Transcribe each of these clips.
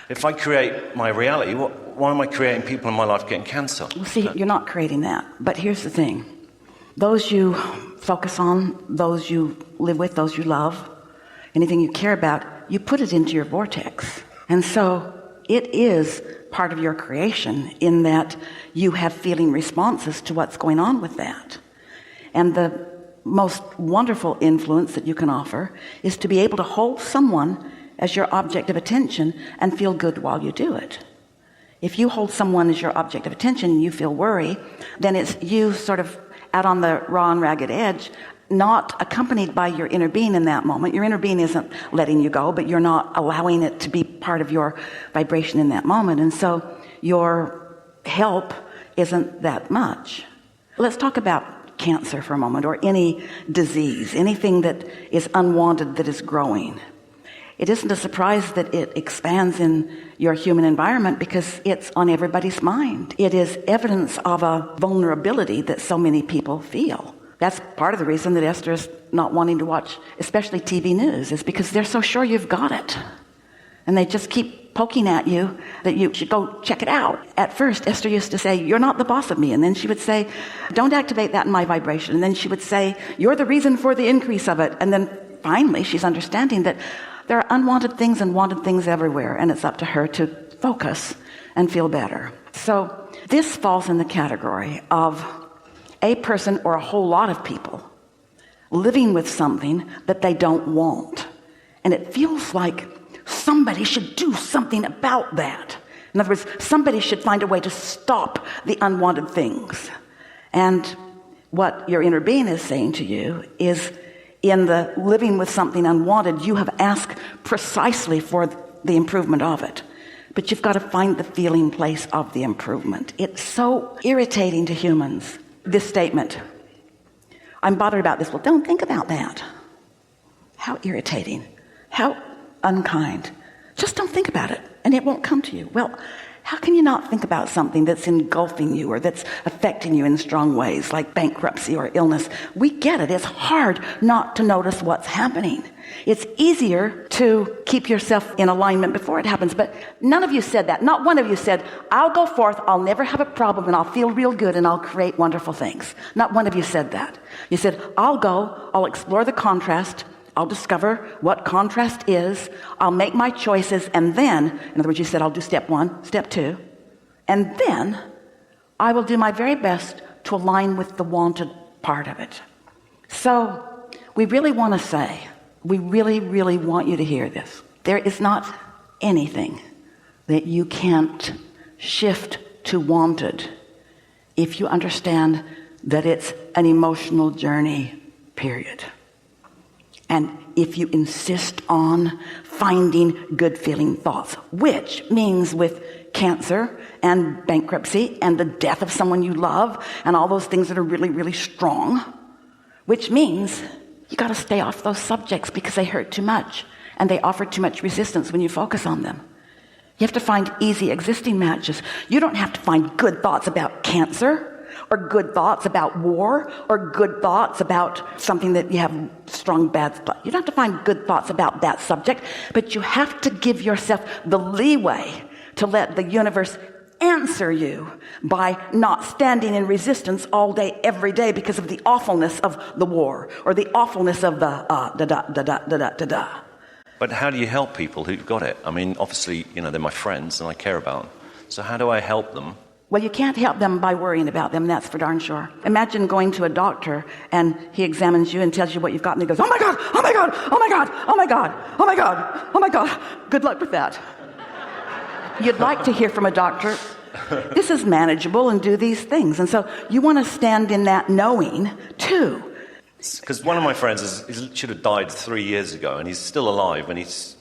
If I create my reality, why am I creating people in my life getting cancer? Well, see, you're not creating that. But here's the thing. Those you focus on, those you live with, those you love, anything you care about, you put it into your vortex. And so it is part of your creation in that you have feeling responses to what's going on with that. And the most wonderful influence that you can offer is to be able to hold someone as your object of attention and feel good while you do it. If you hold someone as your object of attention and you feel worry, then it's you sort of out on the raw and ragged edge, not accompanied by your inner being in that moment. Your inner being isn't letting you go, but you're not allowing it to be part of your vibration in that moment. And so your help isn't that much. Let's talk about cancer for a moment, or any disease, anything that is unwanted that is growing. It isn't a surprise that it expands in your human environment because it's on everybody's mind. It is evidence of a vulnerability that so many people feel. That's part of the reason that Esther is not wanting to watch, especially TV news, is because they're so sure you've got it. And they just keep poking at you that you should go check it out. At first, Esther used to say, "You're not the boss of me." And then she would say, "Don't activate that in my vibration." And then she would say, "You're the reason for the increase of it." And then finally, she's understanding that there are unwanted things and wanted things everywhere, and it's up to her to focus and feel better. So this falls in the category of a person or a whole lot of people living with something that they don't want. And it feels like somebody should do something about that. In other words, somebody should find a way to stop the unwanted things. And what your inner being is saying to you is, in the living with something unwanted, you have asked precisely for the improvement of it. But you've got to find the feeling place of the improvement. It's so irritating to humans, this statement. "I'm bothered about this." Well, don't think about that. How irritating. How unkind. Just don't think about it, and it won't come to you. Well, how can you not think about something that's engulfing you or that's affecting you in strong ways, like bankruptcy or illness? We get it. It's hard not to notice what's happening. It's easier to keep yourself in alignment before it happens. But none of you said that. Not one of you said, "I'll go forth, I'll never have a problem, and I'll feel real good, and I'll create wonderful things." Not one of you said that. You said, "I'll go, I'll explore the contrast, I'll discover what contrast is, I'll make my choices, and then," in other words, you said, "I'll do step 1, step 2, and then I will do my very best to align with the wanted part of it." So we really want to say, we really, really want you to hear this. There is not anything that you can't shift to wanted if you understand that it's an emotional journey, period. And if you insist on finding good feeling thoughts, which means with cancer and bankruptcy and the death of someone you love and all those things that are really, really strong, which means you got to stay off those subjects because they hurt too much and they offer too much resistance when you focus on them. You have to find easy existing matches. You don't have to find good thoughts about cancer or good thoughts about war, or good thoughts about something that you have strong bad thoughts. You don't have to find good thoughts about that subject, but you have to give yourself the leeway to let the universe answer you by not standing in resistance all day, every day, because of the awfulness of the war, or the awfulness of the da-da-da-da-da-da-da-da. But how do you help people who've got it? I mean, obviously, they're my friends and I care about them. So how do I help them? Well, you can't help them by worrying about them, that's for darn sure. Imagine going to a doctor and he examines you and tells you what you've got, and he goes, "Oh my God, oh my God, oh my God, oh my God, oh my God, oh my God." Good luck with that. You'd like to hear from a doctor, "This is manageable and do these things." And so you want to stand in that knowing too. Because one of my friends he should have died 3 years ago, and he's still alive, and he's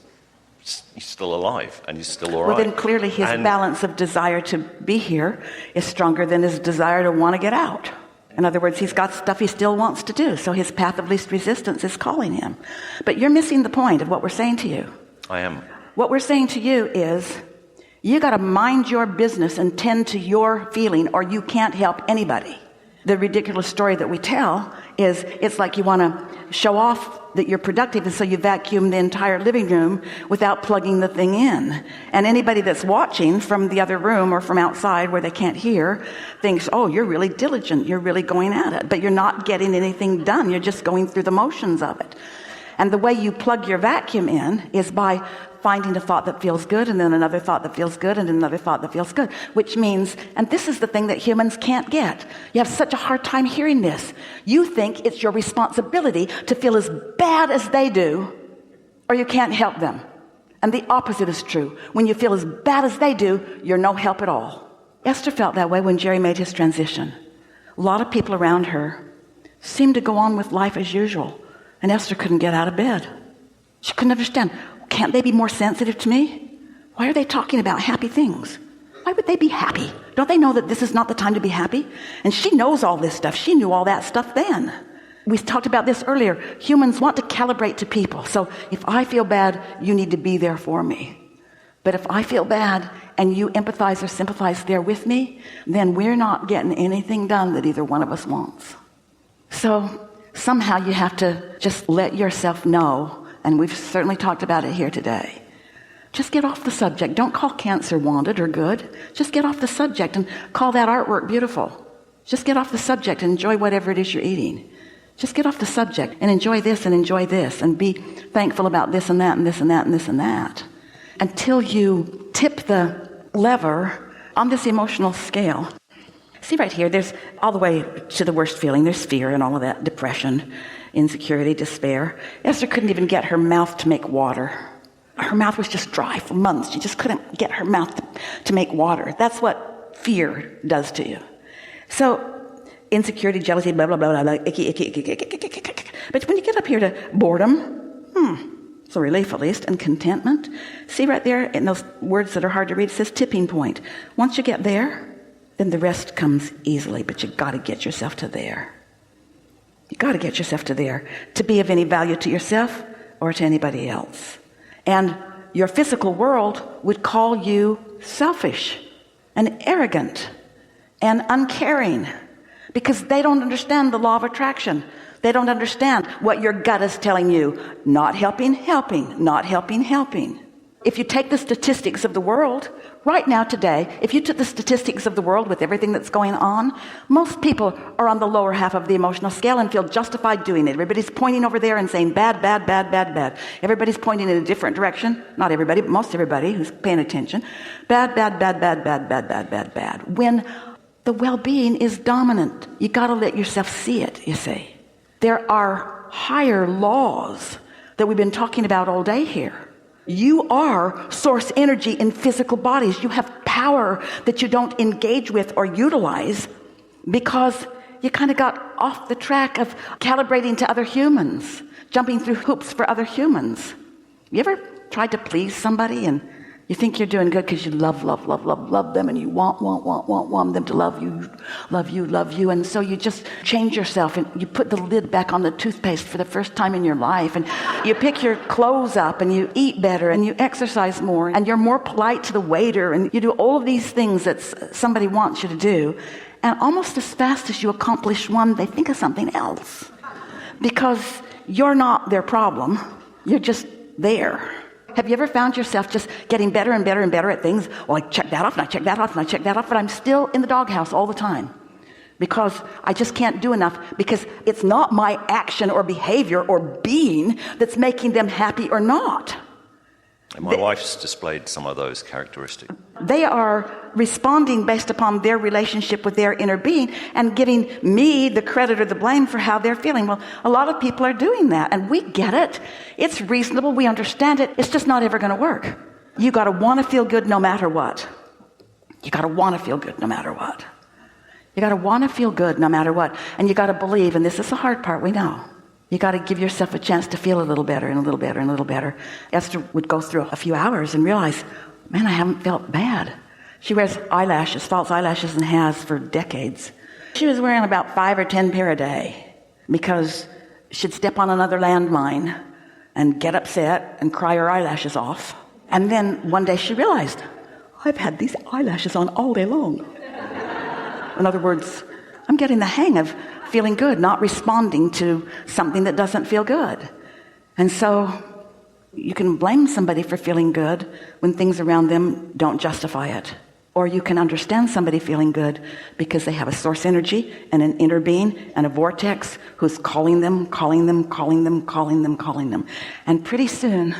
still alive, and he's still all right. Well, then clearly his balance of desire to be here is stronger than his desire to want to get out. In other words, he's got stuff he still wants to do, so his path of least resistance is calling him. But you're missing the point of what we're saying to you. I am. What we're saying to you is, you got to mind your business and tend to your feeling, or you can't help anybody. The ridiculous story that we tell is it's like you want to show off that you're productive, and so you vacuum the entire living room without plugging the thing in. And anybody that's watching from the other room or from outside where they can't hear thinks, oh, you're really diligent, you're really going at it, but you're not getting anything done. You're just going through the motions of it. And the way you plug your vacuum in is by finding a thought that feels good, and then another thought that feels good, and another thought that feels good, which means, and this is the thing that humans can't get. You have such a hard time hearing this. You think it's your responsibility to feel as bad as they do, or you can't help them. And the opposite is true. When you feel as bad as they do, you're no help at all. Esther felt that way when Jerry made his transition. A lot of people around her seemed to go on with life as usual, and Esther couldn't get out of bed. She couldn't understand. Can't they be more sensitive to me? Why are they talking about happy things? Why would they be happy? Don't they know that this is not the time to be happy? And she knows all this stuff. She knew all that stuff then. We talked about this earlier. Humans want to calibrate to people. So if I feel bad, you need to be there for me. But if I feel bad and you empathize or sympathize there with me, then we're not getting anything done that either one of us wants. So somehow you have to just let yourself know. And we've certainly talked about it here today. Just get off the subject. Don't call cancer wanted or good. Just get off the subject and call that artwork beautiful. Just get off the subject and enjoy whatever it is you're eating. Just get off the subject and enjoy this and be thankful about this and that and this and that and this and that. Until you tip the lever on this emotional scale. See right here, there's all the way to the worst feeling. There's fear and all of that, depression, insecurity, despair. Esther couldn't even get her mouth to make water. Her mouth was just dry for months. She just couldn't get her mouth to make water. That's what fear does to you. So insecurity, jealousy, blah, blah, blah, blah, blah, icky. But when you get up here to boredom, it's a relief at least, and contentment. See right there in those words that are hard to read, it says tipping point. Once you get there, then the rest comes easily, but you got to get yourself to there. You got to get yourself to there to be of any value to yourself or to anybody else. And your physical world would call you selfish and arrogant and uncaring because they don't understand the law of attraction. They don't understand what your gut is telling you. Not helping, helping, not helping, helping. If you take the statistics of the world, right now today, if you took the statistics of the world with everything that's going on, most people are on the lower half of the emotional scale and feel justified doing it. Everybody's pointing over there and saying bad, bad, bad, bad, bad. Everybody's pointing in a different direction. Not everybody, but most everybody who's paying attention. Bad, bad, bad, bad, bad, bad, bad, bad, bad. When the well-being is dominant, you got to let yourself see it, you see. There are higher laws that we've been talking about all day here. You are source energy in physical bodies. You have power that you don't engage with or utilize because you kind of got off the track of calibrating to other humans, jumping through hoops for other humans. You ever tried to please somebody and you think you're doing good because you love them and you want them to love you. And so you just change yourself and you put the lid back on the toothpaste for the first time in your life and you pick your clothes up and you eat better and you exercise more and you're more polite to the waiter and you do all of these things that somebody wants you to do. And almost as fast as you accomplish one, they think of something else because you're not their problem. You're just there. Have you ever found yourself just getting better and better and better at things? Well, I check that off and I check that off and I check that off, but I'm still in the doghouse all the time because I just can't do enough because it's not my action or behavior or being that's making them happy or not. And my wife's displayed some of those characteristics. They are responding based upon their relationship with their inner being and giving me the credit or the blame for how they're feeling. Well, a lot of people are doing that, and we get it. It's reasonable. We understand it. It's just not ever going to work. You got to want to feel good no matter what. You got to want to feel good no matter what. You got to want to feel good no matter what. And you got to believe, and this is the hard part, we know. You got to give yourself a chance to feel a little better and a little better and a little better. Esther would go through a few hours and realize, man, I haven't felt bad. She wears eyelashes, false eyelashes, and has for decades. She was wearing about 5 or 10 pair a day because she'd step on another landmine and get upset and cry her eyelashes off. And then one day she realized, I've had these eyelashes on all day long. In other words, I'm getting the hang of feeling good, not responding to something that doesn't feel good. And so you can blame somebody for feeling good when things around them don't justify it. Or you can understand somebody feeling good because they have a source energy and an inner being and a vortex who's calling them. And pretty soon,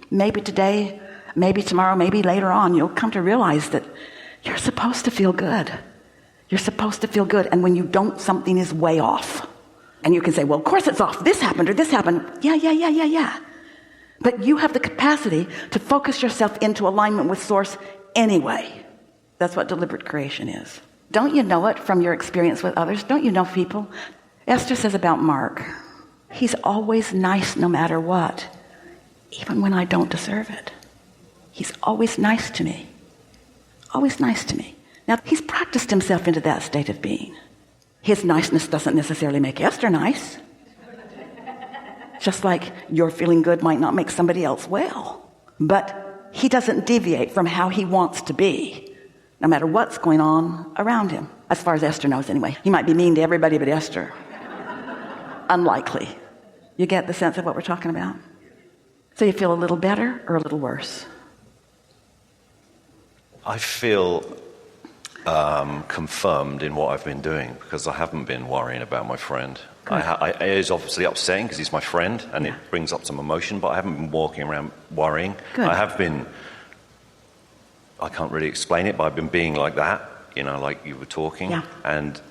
maybe today, maybe tomorrow, maybe later on, you'll come to realize that you're supposed to feel good. You're supposed to feel good. And when you don't, something is way off. And you can say, well, of course it's off. This happened or this happened. Yeah. But you have the capacity to focus yourself into alignment with Source anyway. That's what deliberate creation is. Don't you know it from your experience with others? Don't you know people? Esther says about Mark, he's always nice no matter what, even when I don't deserve it. He's always nice to me. Always nice to me. Now, he's practiced himself into that state of being. His niceness doesn't necessarily make Esther nice. Just like your feeling good might not make somebody else well. But he doesn't deviate from how he wants to be, no matter what's going on around him. As far as Esther knows anyway. He might be mean to everybody but Esther. Unlikely. You get the sense of what we're talking about? So you feel a little better or a little worse? I feel confirmed in what I've been doing because I haven't been worrying about my friend. It is obviously upsetting because he's my friend and it brings up some emotion, but I haven't been walking around worrying. Good. I have been, I can't really explain it, but I've been being like that, like you were talking. Yeah. And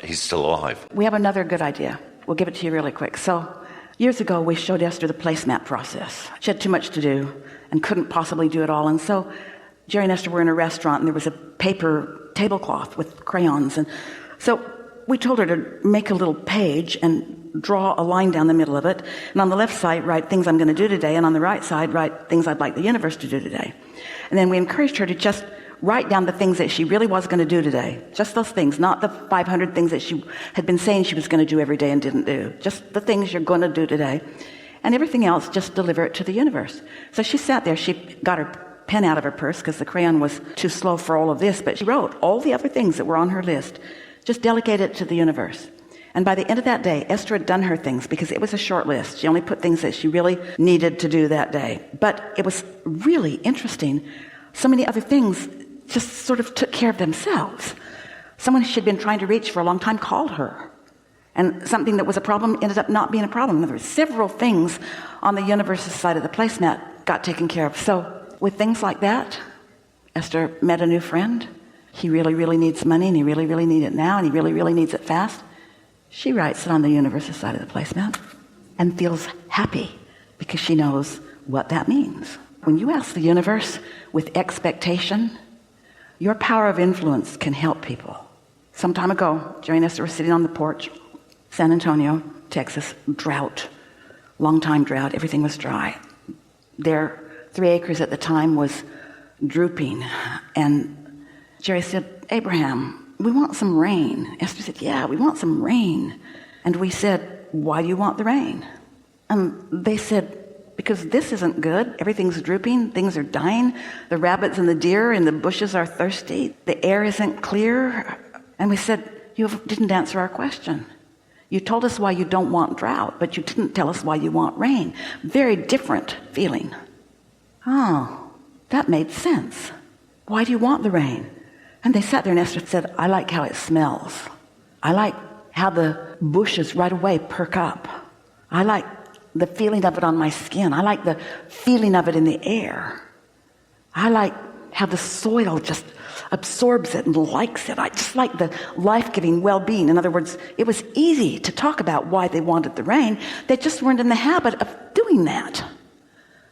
he's still alive. We have another good idea. We'll give it to you really quick. So years ago, we showed Esther the placemat process. She had too much to do and couldn't possibly do it all. And so Jerry and Esther were in a restaurant and there was a paper tablecloth with crayons. And so we told her to make a little page and draw a line down the middle of it. And on the left side, write things I'm going to do today. And on the right side, write things I'd like the universe to do today. And then we encouraged her to just write down the things that she really was going to do today. Just those things, not the 500 things that she had been saying she was going to do every day and didn't do. Just the things you're going to do today. And everything else, just deliver it to the universe. So she sat there. She got her pen out of her purse because the crayon was too slow for all of this, but she wrote all the other things that were on her list. Just delegate it to the universe. And by the end of that day, Esther had done her things because it was a short list. She only put things that she really needed to do that day. But it was really interesting. So many other things just sort of took care of themselves. Someone she'd been trying to reach for a long time called her. And something that was a problem ended up not being a problem. In other words, several things on the universe's side of the placemat got taken care of. So with things like that, Esther met a new friend. He really, really needs money, and he really, really needs it now, and he really, really needs it fast. She writes it on the universe's side of the placemat and feels happy because she knows what that means. When you ask the universe with expectation, your power of influence can help people. Some time ago, Jerry and Esther were sitting on the porch, San Antonio, Texas, drought, long time drought, everything was dry. Their 3 acres at the time was drooping, and Jerry said, Abraham, we want some rain. Esther said, yeah, we want some rain. And we said, why do you want the rain? And they said, because this isn't good. Everything's drooping. Things are dying. The rabbits and the deer in the bushes are thirsty. The air isn't clear. And we said, you didn't answer our question. You told us why you don't want drought, but you didn't tell us why you want rain. Very different feeling. Oh, that made sense. Why do you want the rain? And they sat there and Esther said, I like how it smells. I like how the bushes right away perk up. I like the feeling of it on my skin. I like the feeling of it in the air. I like how the soil just absorbs it and likes it. I just like the life-giving well-being. In other words, it was easy to talk about why they wanted the rain. They just weren't in the habit of doing that.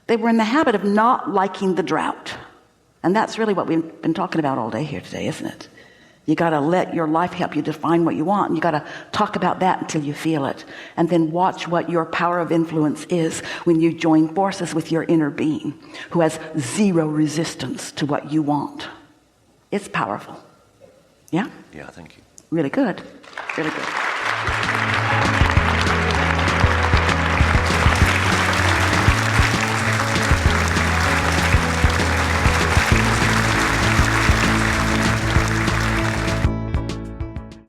They were in the habit of not liking the drought. And that's really what we've been talking about all day here today, isn't it? You got to let your life help you define what you want. And you got to talk about that until you feel it. And then watch what your power of influence is when you join forces with your inner being who has zero resistance to what you want. It's powerful. Yeah? Yeah, thank you. Really good. Really good.